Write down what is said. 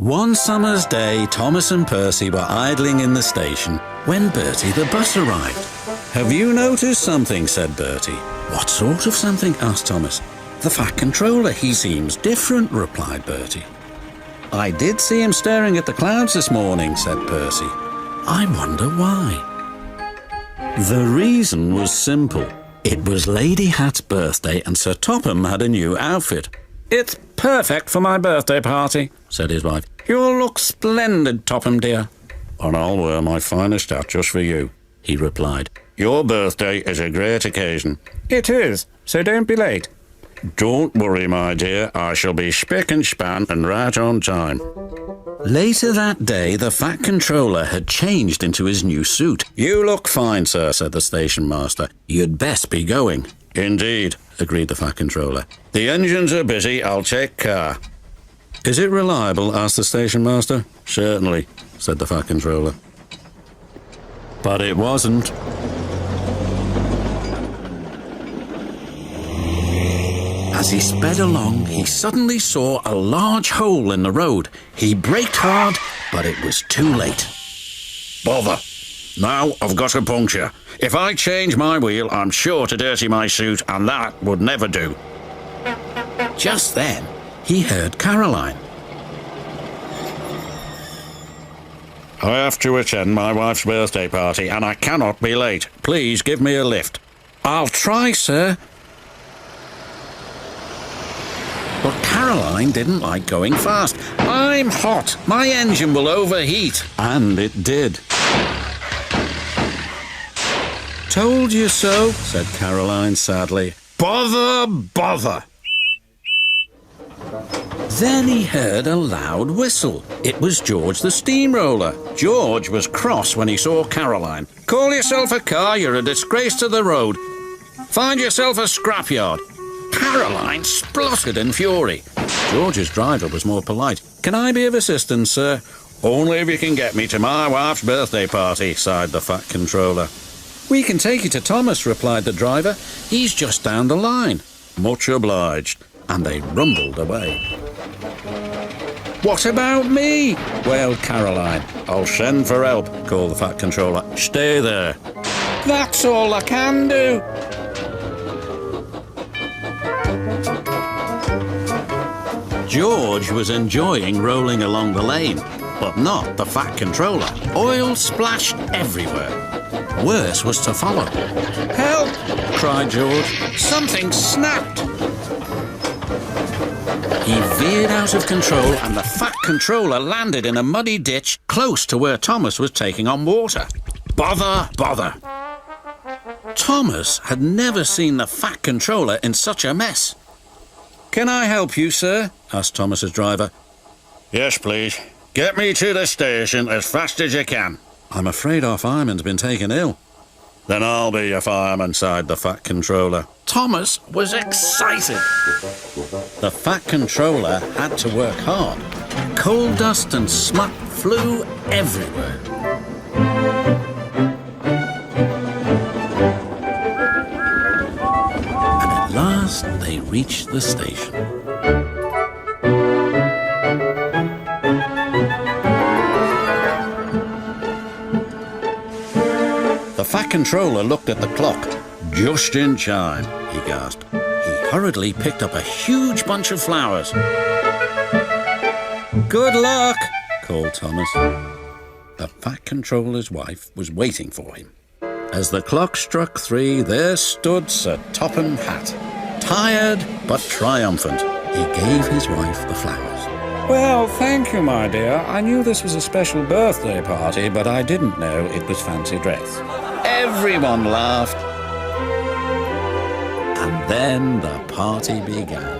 One summer's day, Thomas and Percy were idling in the station when Bertie the Bus arrived. "Have you noticed something?" said Bertie. "What sort of something?" asked Thomas. "The Fat Controller. He seems different," replied Bertie. "I did see him staring at the clouds this morning," said Percy. "I wonder why." The reason was simple. It was Lady Hatt's birthday and Sir Topham had a new outfit. "It's perfect for my birthday party," said his wife. "You'll look splendid, Topham dear." "And I'll wear my finest hat just for you," he replied. "Your birthday is a great occasion." "It is, so don't be late." "Don't worry, my dear. I shall be spick and span and right on time." Later that day, the Fat Controller had changed into his new suit. "You look fine, sir," said the station master. "You'd best be going." "Indeed," agreed the Fat Controller. "The engines are busy. I'll take care." "Is it reliable?" asked the station master. "Certainly," said the Fat Controller. But it wasn't. As he sped along, he suddenly saw a large hole in the road. He braked hard, but it was too late. "Bother! Now I've got a puncture. If I change my wheel, I'm sure to dirty my suit, and that would never do." Just then, he heard Caroline. "I have to attend my wife's birthday party, and I cannot be late. Please give me a lift." "I'll try, sir." But Caroline didn't like going fast. "I'm hot. My engine will overheat." And it did. "Told you so," said Caroline sadly. "Bother, bother." Then he heard a loud whistle. It was George the steamroller. George was cross when he saw Caroline. "Call yourself a car, you're a disgrace to the road. Find yourself a scrapyard." Caroline spluttered in fury. George's driver was more polite. "Can I be of assistance, sir?" "Only if you can get me to my wife's birthday party," sighed the Fat Controller. "We can take you to Thomas," replied the driver. "He's just down the line." "Much obliged." And they rumbled away. "What about me?" wailed Caroline. "I'll send for help," called the Fat Controller. "Stay there." "That's all I can do." George was enjoying rolling along the lane, but not the Fat Controller. Oil splashed everywhere. Worse was to follow. "Help!" cried George. "Something snapped." He veered out of control and the Fat Controller landed in a muddy ditch close to where Thomas was taking on water. Bother, bother. Thomas had never seen the Fat Controller in such a mess. "Can I help you, sir?" asked Thomas's driver. "Yes, please. Get me to the station as fast as you can." "I'm afraid our fireman's been taken ill." "Then I'll be your fireman," sighed the Fat Controller. Thomas was excited. The Fat Controller had to work hard. Coal dust and smut flew everywhere. And at last they reached the station. The Fat Controller looked at the clock. "Just in time," he gasped. He hurriedly picked up a huge bunch of flowers. "Good luck," called Thomas. The Fat Controller's wife was waiting for him. As the clock struck 3, there stood Sir Topham Hatt, tired but triumphant. He gave his wife the flowers. "Well, thank you, my dear. I knew this was a special birthday party, but I didn't know it was fancy dress." Everyone laughed. And then the party began.